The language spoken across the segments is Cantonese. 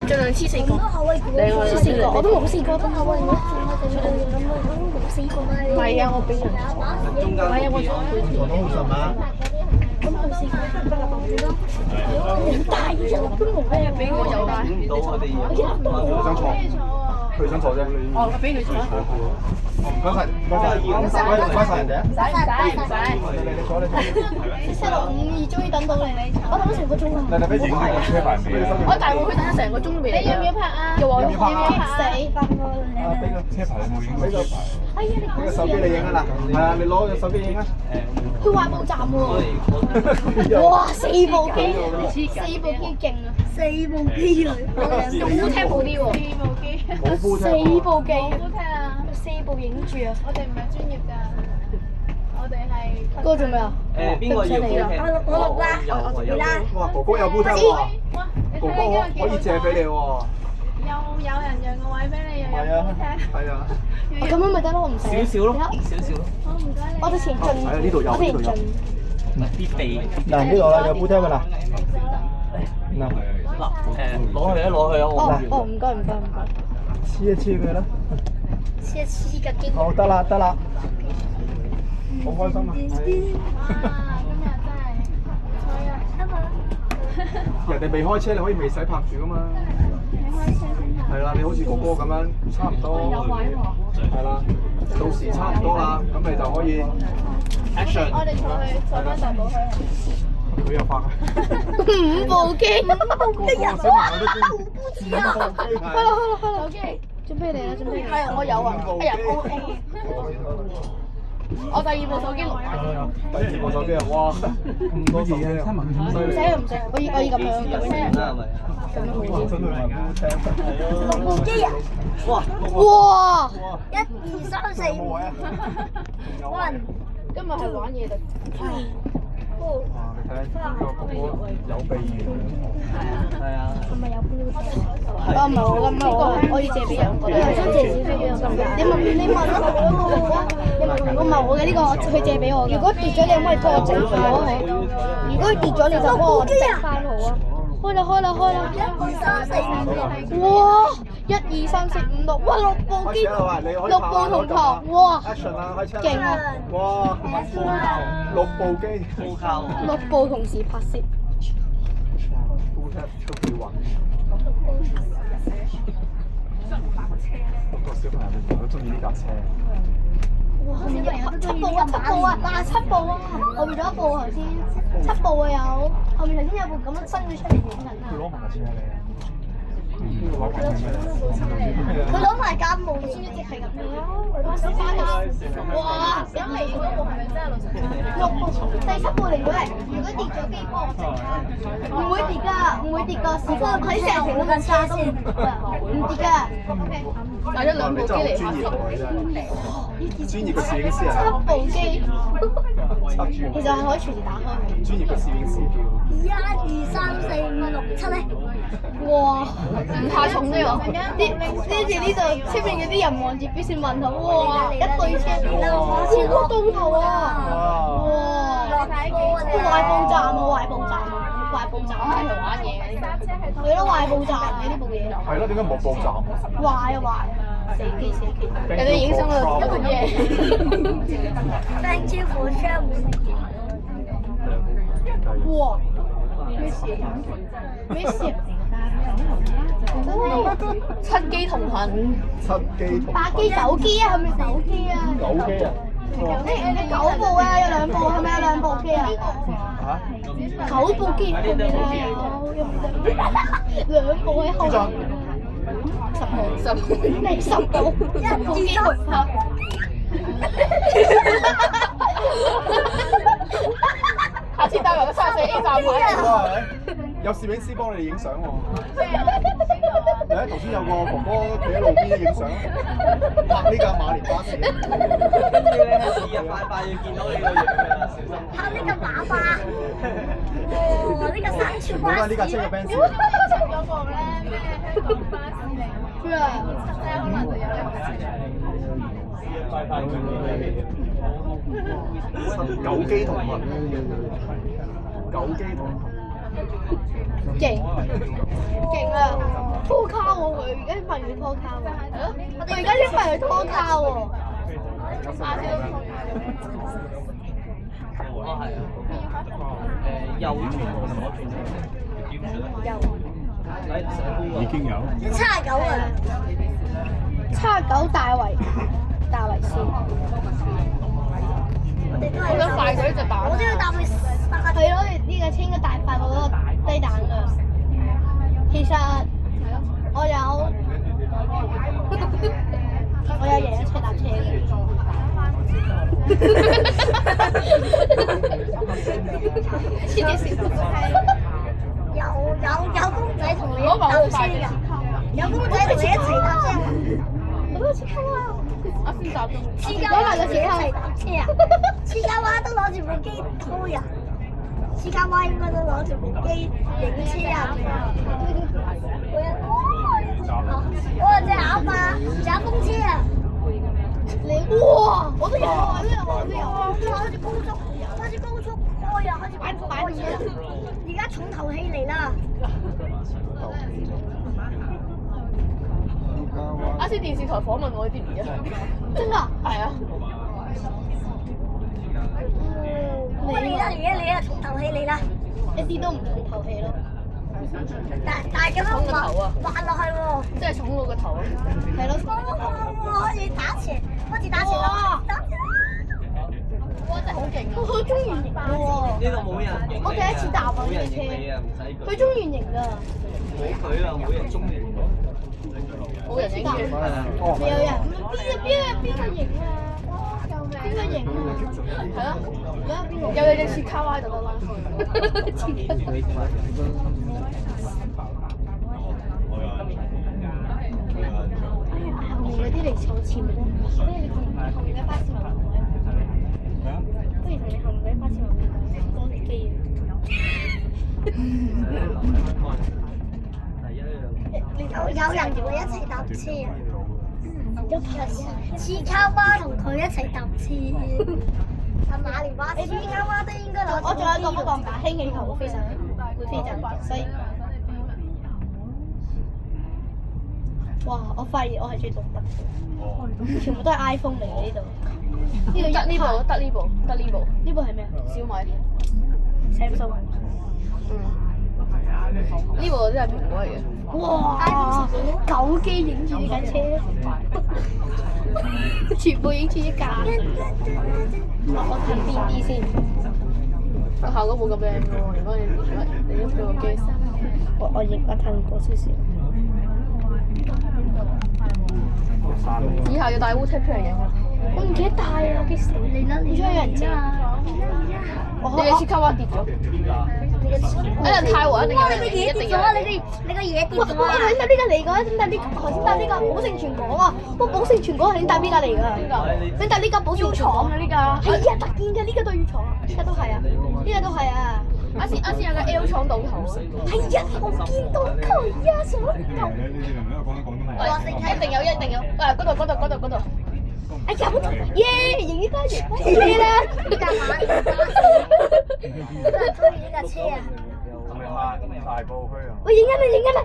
盡量黐4個。黐4個，我都冇試過。冇試過咩？唔係啊，我俾人。唔係啊，我坐到好順啊。咁冇試過。大人都冇咩俾我有啊。到我哋佢想坐啫。哦，俾佢坐。唔該晒，唔該晒人哋啊！唔使。你坐。星期六5、2終於等到你我等咗成個鐘啊！你俾影個車牌俾你。我大埔區等咗成個鐘都未嚟。你要唔要拍啊？要唔要拍死！俾個車牌你冇影個車牌。哎呀，你俾個手機你影啊嗱，係啊，你攞個手機影啊。去壞報站喎！哇，4部機，4部機勁啊！4部機嚟，用烏聽好啲喎。冇煲車。4部機。4部影住啊！我哋唔係專業㗎，我哋係。嗰個做咩啊？邊個要煲車？我錄啦，有啦。哇，哥哥有煲車喎！哥哥可以借俾你喎。有人讓個位俾你，又有煲車。係啊。咁樣咪得咯，我唔使。少少咯。好唔該你。我哋前進。係啊，呢度有。必備。嗱，呢度啦，有煲車㗎啦。嗱，攞去啊，攞去啊！哦，唔該。黐一黐佢啦。黐嘅機。好，得啦，好開心啊！哇，今日真係，人哋未開車，你可以未使拍住㗎嘛。你開車先啊！係啦，你好似哥哥咁樣，差唔多。有位喎。係啦，到時差唔多啦，咁你就可以 action。我哋坐翻大埔去。佢又拍。5部機。個小朋友都知。開啦！手機。準備嚟啦！係啊，我有啊。哎呀，我第2部手機錄。第2部手機啊！哇，咁多手機啊！唔使，我要咁樣。6部機啊！哇！1、2、3、4、5。今日係玩嘢㗎。哇！你睇下呢個哥哥有備完。係啊。唔係有杯。唔係我要借俾人。我想借少少咁解。你問我唔係我嘅呢個，佢借俾我。如果跌咗，你可唔可以幫我整好啊？如果跌咗，你就幫我整翻好啊！開啦！1、2、3、4、5、6。哇！1、2、3、4、5、6。哇！6部機，6部同堂。哇！勁啊！哇！6部機！6部同時拍攝。煲車都幾穩。個小朋友都中意呢架車。哇！後面有7部啊！7部啊！後面仲有1部頭先，7部啊有。後面頭先有部咁樣伸咗出嚟影緊啊！佢攞埋車嚟啊！佢攞埋監務，知唔知係咁樣？哇！咁嚟嗰部係咪真係6部？第7部嚟咗嚟，如果跌咗機幫我整啊！唔會跌㗎，師傅佢成程都咁沙先，唔跌㗎。買咗2部機嚟拍攝。專業嘅攝影師啊！7部機，其實係可以隨時打開。專業嘅攝影師叫。1、2、3、4、5、6、7咧。哇！唔太重呢個，呢住呢度出面嗰啲人望住表線問號，哇！一對車，超多燈頭啊！哇！壞報站啊！係玩嘢嘅呢個。係咯，壞報站嘅呢部嘢。係咯，點解冇報站？壞啊！死機！人哋影相啊，一個嘢。Thank you for sharing。哇！咩事？7機同行。7機同行。8機9機啊？係咪9機啊？9機啊！你9部啊？有2部，係咪有2部機啊？9部機係咪啊？有2部喺後面。10部。1、2、3。下次帶埋個34A 站牌。有攝影師幫你哋影相喎。頭先有個哥哥企喺路邊影相，拍呢架馬連巴士。跟住你係時日快快要見到你個樣㗎啦，小心。拍呢個馬巴。呢個山村巴士。呢架車嘅 Benz。有部咧咩香港巴士嚟㗎？咩啊？可能就有一快快見到你。9機同行。9機同行。勁啊！拖卡喎，佢而家發現拖卡喎，佢而家先發現拖卡喎。哦係啊。右轉同左轉右。已經有。 79啊，79大圍線。我哋都係想快嗰啲就打。我都要搭去。係咯，呢架車應該大快過嗰個雞蛋㗎。其實我有爺爺一齊搭車嘅。黐啲線。有公仔同你搭車㗎，有公仔同你一齊搭車。我都知啦。我先搭咗。黐膠娃一齊搭車啊！黐膠娃都攞住部機推啊！黐膠娃應該都攞住部機影車啊！我隻鴨啊，隻風車啊！你哇！我都有啊，我都有。開始高速開啊！開始擺啊！而家重頭戲嚟啦！啱先電視台訪問我，你知唔知啊？真㗎？係啊。嚟啦！重頭戲嚟啦！一啲都唔重頭戲咯。但係咁樣滑落去喎，即係寵我個頭啊！係咯。開始打斜啦！哇！真係好勁啊！佢中圓形㗎喎。呢度冇人影。我第一次搭啊呢架車。佢中圓形㗎。冇佢啊，冇人中意。冇人影住。未有人。邊個型啊？救命！邊個型啊？係咯。有隻切卡哇就得啦。後面嗰啲嚟坐前面，不如你同後面嘅巴士埋唔不如同你後面嘅巴士埋多啲機啊！有人同佢一齊搭車啊！有次卡娃同佢一齊搭車。係馬連巴士，次卡娃都應該攞。我仲有一個不過輕氣球會飛上去，會飛走，所以。哇！我發現我係最獨特嘅，全部都係 iPhone 嚟嘅呢度。呢度得呢部，呢部係咩啊？小米。Samsung。呢部真係蘋果嚟嘅。哇！手機影住呢架車，全部影住一架。我睇邊啲先？個效果冇咁靚喎，如果你喐咗個機。我褪過少少。以後要帶烏貼出嚟影啊！我唔記得帶啊，激死你啦！你將有人整啊！你嘅切卡哇跌咗，一陣太和一定有人，一定有人。你個嘢跌咗啊！我頭先搭邊架嚟㗎？頭先搭呢個寶盛全港啊！不過寶盛全港係搭邊架嚟㗎？你搭呢架寶盛全港啊？呢架係啊，特件㗎，呢個都要廠啊！呢個都係啊，呢個都係啊！啱先有個 L 廠倒頭。係啊，我見到佢啊，想一定有，喂，嗰度。哎呀，耶！影呢架車啦！呢架馬連巴士，都係推呢架車啊！大埔區啊！我影緊啦，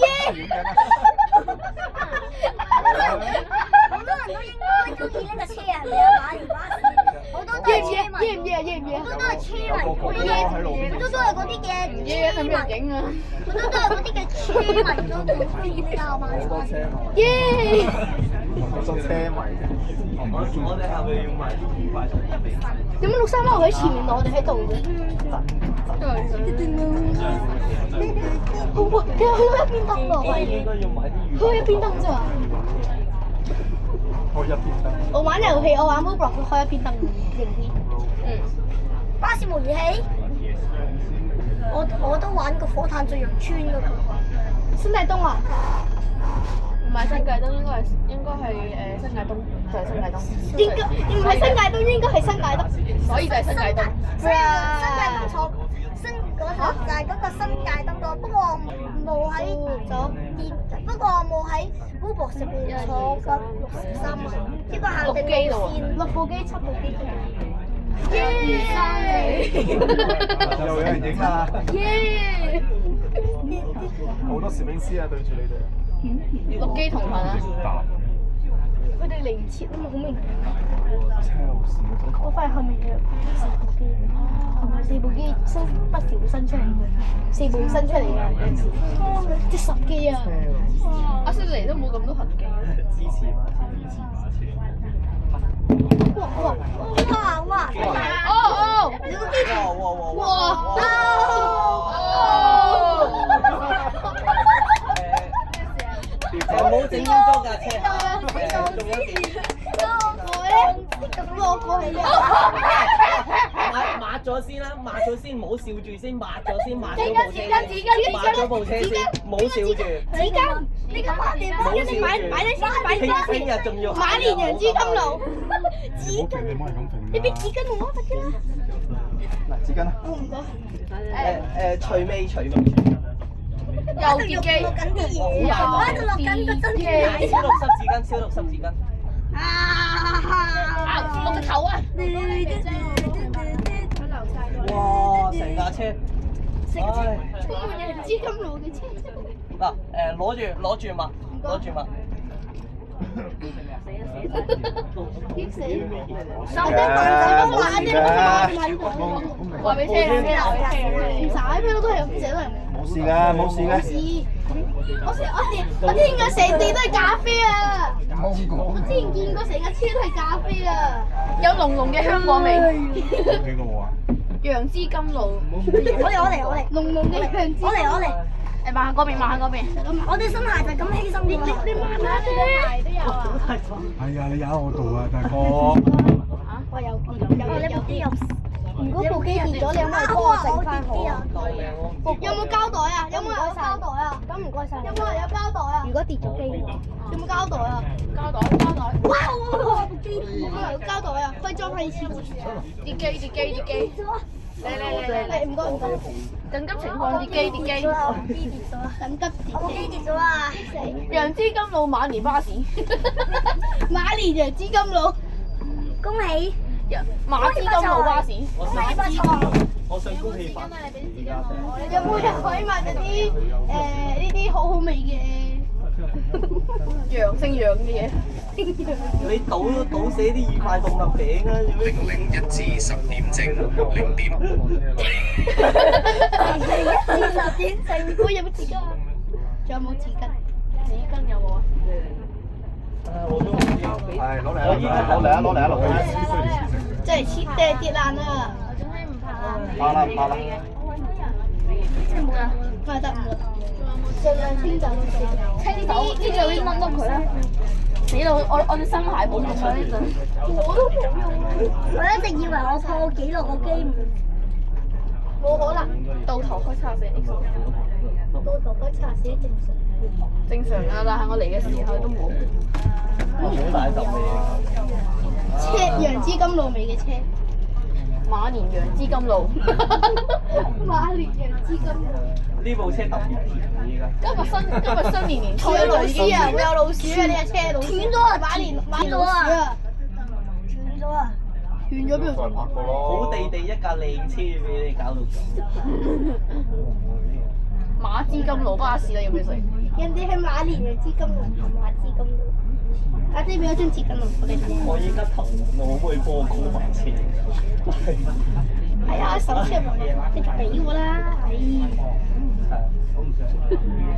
耶！好多人都應該中意呢架車啊，係咪啊？馬連巴士，好多都係車迷，好多都係車迷，好多都係嗰啲嘅車迷，影啊！好多都係嗰啲嘅車迷都好中意呢架馬連巴士。耶！做車迷，我哋係咪要買啲愉快同特別？點解630喺前面，我哋喺度嘅？好啊！其實去到一邊得咯，應該要買啲愉去一邊得啫嘛。開一邊燈。我玩遊戲，我玩 Roblox，開一邊燈型啲。巴士模擬器，我都玩過火炭醉陽村嗰個。新界東啊？唔係新界東，應該係新界東，就係新界東。應該唔係新界東，應該係新界東。所以就係新界東。新界東錯，嗰個就係嗰個新界東個，不過冇喺不過冇喺 Roblox 入邊坐過63啊，呢個限定路線6部機7部機。耶！又有人影啊！耶！好好多攝影師啊對住你哋。陸基同群啊！佢哋嚟唔切啊嘛，好明顯。超市嗰種我發現後面有4部機，同埋4部機不時會伸出嚟，4部伸出嚟嘅有時，即10機啊！阿悉尼都冇咁多痕機。支持馬哇！哦！你個機哇！冇整污糟架車，仲有落過去啊！抹咗先啦，抹咗先，唔好笑住先，抹咗先，抹咗部車，抹咗部車先，唔好笑住。紙巾，你咁快點？你買你先，買聽日仲要馬連楊枝甘露，紙巾，你唔好係咁揈你俾紙巾我得嘅啦。嗱，紙巾啊！我唔該。除味。又跌機，落緊啲嘢啊！我喺度落緊個真嘅。消毒濕紙巾。啊！落個頭啊！哇！成架車，唉，充滿楊枝甘露嘅車。嗱，攞住抹。激死！手話俾車唔使，不過都係寫都係冇事㗎。我之前個成地都係咖啡啊！我之前見過成架車都係咖啡啊！有濃濃嘅香果味。幾多啊？楊枝甘露。我嚟，濃濃嘅楊枝。我嚟。誒，慢下嗰邊。我哋新鞋就咁犧牲啲。你慢下啲。鞋都有啊！係啊，你踩我度啊，大哥。我有啲。如果部機跌咗，你可唔可以幫我整翻好啊？有冇膠袋啊？有冇人有膠袋啊？咁唔該晒。有冇人有膠袋啊？如果跌咗機，有冇膠袋啊？膠袋。哇！部機有冇人有膠袋啊？可以裝翻以前。跌機。嚟，唔該。緊急情況跌機。緊急跌咗啊！楊枝甘露馬連巴士。馬連楊枝甘露，恭喜！馬枝甘露巴士。我想恭喜發財。有冇人可以買嗰啲呢啲好好味嘅姓楊嘅嘢？你倒瀉啲愉快動物餅啊！ 00:01至10點正0點。我有冇紙巾啊？仲有冇紙巾？紙巾有冇啊？我都唔知。係攞嚟落去。真係跌爛啦！怕啦。得唔得？盡量清走。呢度啲掹多佢啦。死啦！我隻新鞋冇用啊呢陣。我都冇用。我一直以為我破紀錄個機唔冇可能。到頭開叉死 X。到頭開叉死正常啊，但係我嚟嘅時候都冇。好大陣味。楊枝甘露味嘅車。馬連楊枝甘露。馬連楊枝甘露。呢部車特別甜而家。今日新年初一會有老鼠啊！會有老鼠啊！呢架車老鼠。斷咗啊！馬連老鼠啊！斷咗邊度斷？好地一架靚車俾你搞到咁。馬枝甘露巴士啦，要唔要食？人哋係馬連楊枝甘露，馬枝甘露。阿姐俾咗張紙巾我哋。我依家頭暈，我可唔可以幫我 call 埋車？係啊，手車你俾我啦，唉。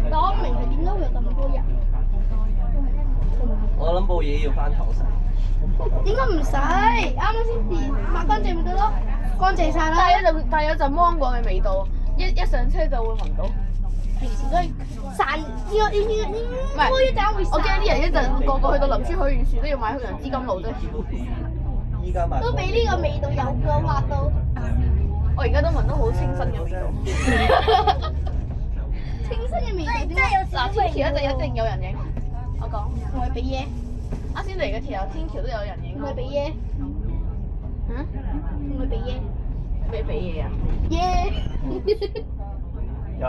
但我唔明佢點解會有咁多人。我諗部嘢要翻頭洗。應該唔使，啱啱先電抹乾淨咪得咯，乾淨晒啦。但係有陣芒果嘅味道，一上車就會聞到。平時都係散，應該一陣會散。我驚啲人一陣個個去到林村許願樹都要買楊枝甘露啫。依家買都俾呢個味道誘過畫到。我而家都聞到好清新嘅味道。清新嘅味道點解有？嗱，天橋一定有人影。我講。唔係俾嘢。啱先嚟嘅時候，天橋都有人影。唔係俾嘢。嗯？唔係俾嘢。咩俾嘢啊？耶！嚟啦！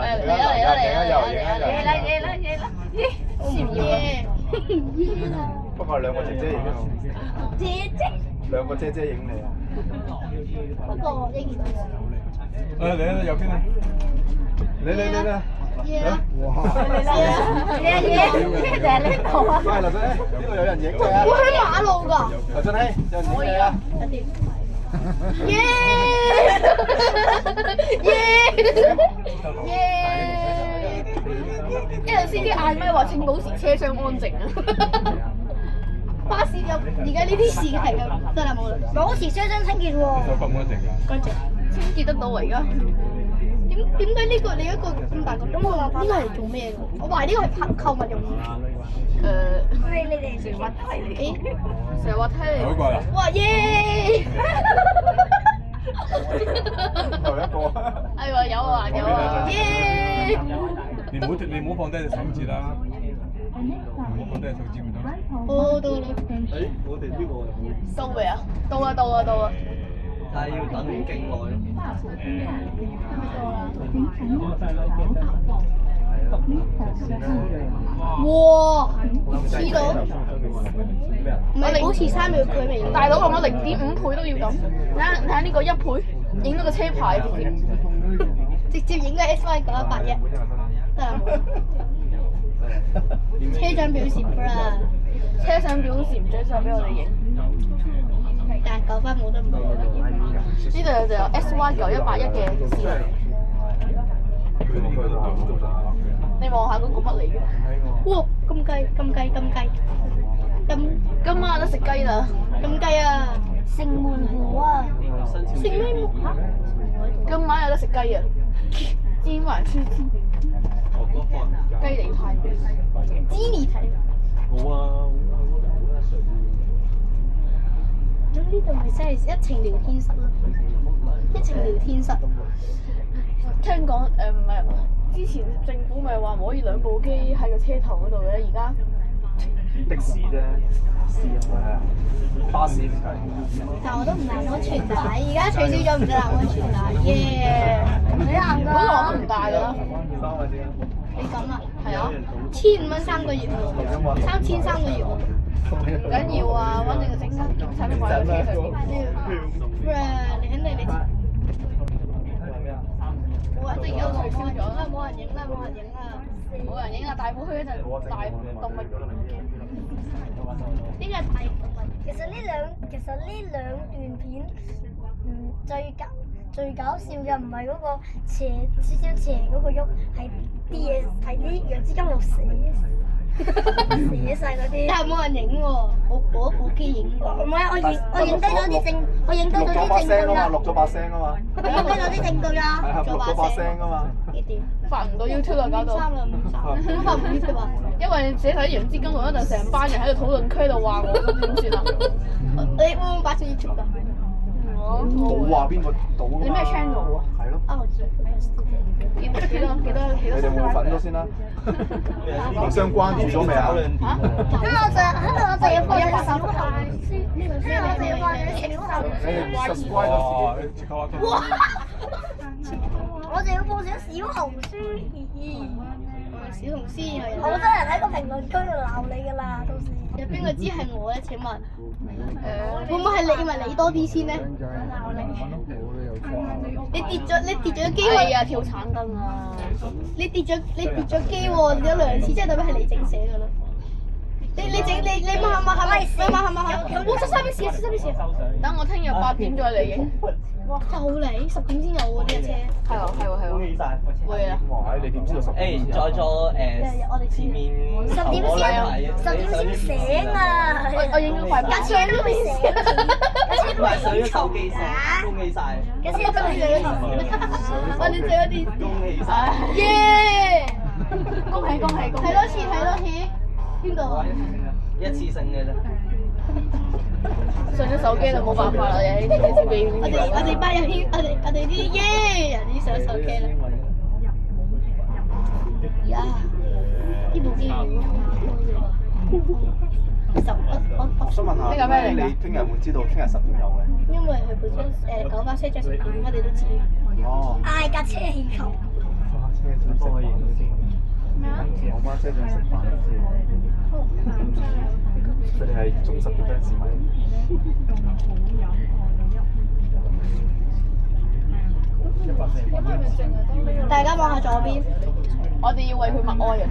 唔要啊！不過兩個姐姐影啊！姐姐。兩個姐姐影你啊！不過影唔到我。嚟啦，右邊啊！嚟！耶啊！哇！耶！就係呢度啊！喂，劉俊熙，呢度有人影佢啊！我喺馬路㗎。劉俊熙，有人影你啊！耶！耶！一陣司機嗌咪話請保持車廂安靜啊！巴士有而家呢啲事係咁，得啦冇啦。保持車廂清潔喎。乾淨。清潔得到啊而家。點解呢個你一個咁大個鐘呢個係做咩㗎？我懷疑呢個係拍購物用嘅。你哋成滑梯嚟？成日滑梯嚟。哇耶！又一個。哎喎有啊有啊。耶！你唔好放低隻手指啦，唔好放低隻手指咪得。哦到啦。誒，我哋呢個到未啊？到啊到啊到啊！但係要等勁耐咯。哇！黐到。唔係保持3秒距離。大佬講咗0.5倍都要咁，睇下呢個1倍，影到個車牌直接。直接影個 SY 918嘅，得啦冇。車長表示 bra，車上表示唔準就俾我哋影。但係9分冇得唔到。呢度就有 SY 9181嘅資料。你望下嗰個乜嚟嘅？哇！咁雞，今晚有得食雞啦！咁雞啊！城門河啊！城咩木嚇？今晚有得食雞啊！煎還豬煎，雞嚟派。知你睇。好啊！咁呢度咪真係一程聊天室咯？一程聊天室。聽講唔係，之前政府咪話唔可以2部機喺個車頭嗰度嘅，而家的士啫，巴士唔計。但我都唔男安全帶，而家取消咗唔使男安全帶，耶！你行㗎？本來我都唔帶㗎啦。你咁啊？係啊，1500蚊3個月喎，3300個月喎。唔緊要啊，反正個整使乜擺喺車上邊？你肯定你。反正而家取消咗啦，冇人影啦，冇人影啦，大埔墟嗰陣大動物園。呢個係大動物。其實呢兩段片，最搞笑嘅唔係嗰個少少斜嗰個喐，係啲楊枝甘露寫晒嗰啲。但係冇人影喎，我部機影喎。唔係，我影低咗啲證，我影低咗啲證據啦。錄咗把聲啊嘛。我影低咗啲證據啊。係錄咗把聲啊嘛。幾點？發唔到 YouTube 啦，搞到。3啦5集，都發唔到 YouTube 啊。因為寫睇楊枝甘露嗰陣，成班人喺度討論區度話我，咁點算啊？你會唔會擺上 YouTube 㗎？冇話邊個賭㗎嘛。你咩 channel 啊？係咯。啊，我知。幾多？你哋會唔會粉咗先啦？互相關注咗未啊？咁我就要放咗小紅書，跟住我就要放咗小紅書。你哋 subscribe 咗自己。哇！我就要放咗小紅書。小紅書係好多人喺個評論區度鬧你㗎啦，到時有邊個知係我咧？請問會唔會係你問你多啲先咧？鬧你！你跌咗機係啊，跳橙燈啊！你跌咗機喎，跌咗2次，即係代表係你整死㗎啦。你抹下，我13咩事啊？13咩事啊？等我聽日8點再嚟影。哇！就嚟10點先有喎呢架車。係喎。會啊。哇！你點知道10點？誒，在座前面10點先醒啊！我影咗塊架車都未醒，同埋上咗手機先，恭喜晒！架車都未醒，我哋仲有啲恭喜晒！耶！恭喜！睇多次，邊度啊？一次性嘅啫。上咗手機就冇辦法啦，又呢啲俾我哋班人啲我哋啲耶人啲上手機啦。呀！呢部機我想問下，你聽日會知道聽日10點有嘅？因為佢本身9巴車着10點，我哋都知。哦。嗌架車氣球。咩啊？9巴車仲食飯先。佢哋係忠實嘅 fans 咪？大家望下左邊。我哋要為佢默哀啊！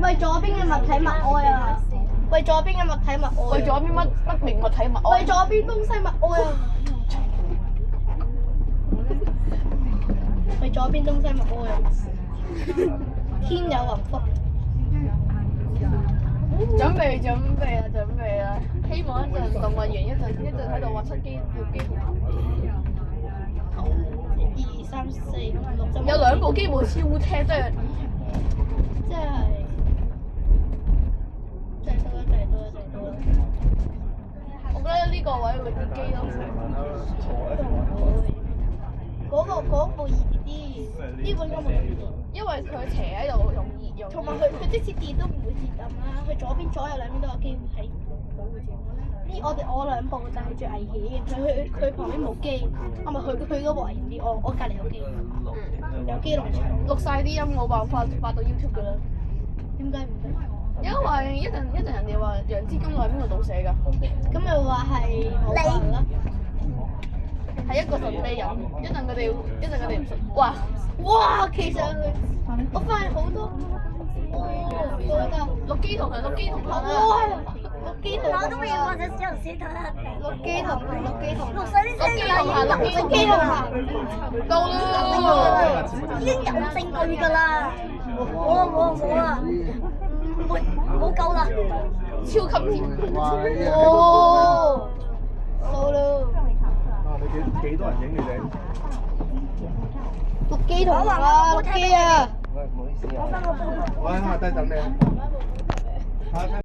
為左邊嘅物體默哀啊！為左邊嘅物體默哀。為咗邊乜名物體默哀？為左邊東西默哀啊！為左邊東西默哀啊！天有雲福。準備啦！希望一陣動物園一陣喺度畫出機圖。 2、3、4、5、6，有2部機部超車，真係多。我覺得呢個位會啲機都嗰部易啲，呢部應該冇咁易。因為佢斜喺度容易用。同埋佢即使跌都唔會跌咁啦，佢左右兩邊都有機會睇到嘅啫。呢我兩部就係最危險，佢旁邊冇機，係咪佢嗰部危險啲？我隔離有機，有機農場。錄晒啲音冇辦法發到 YouTube 㗎啦。點解唔得？因為一陣人哋話楊枝甘露係邊個盜寫㗎？咁咪話係我話啦。係一個神秘人，一陣佢哋唔信。哇！企上去，我發現好多。錄機同行。錄機同行。我都未畫隻小龍先睇下。錄機同行。到啦！已經有證據㗎啦。冇啊！冇夠啦。超級賤。到啦。你幾多人影你哋？錄機同行啊！錄機啊！我喺下低等你啊。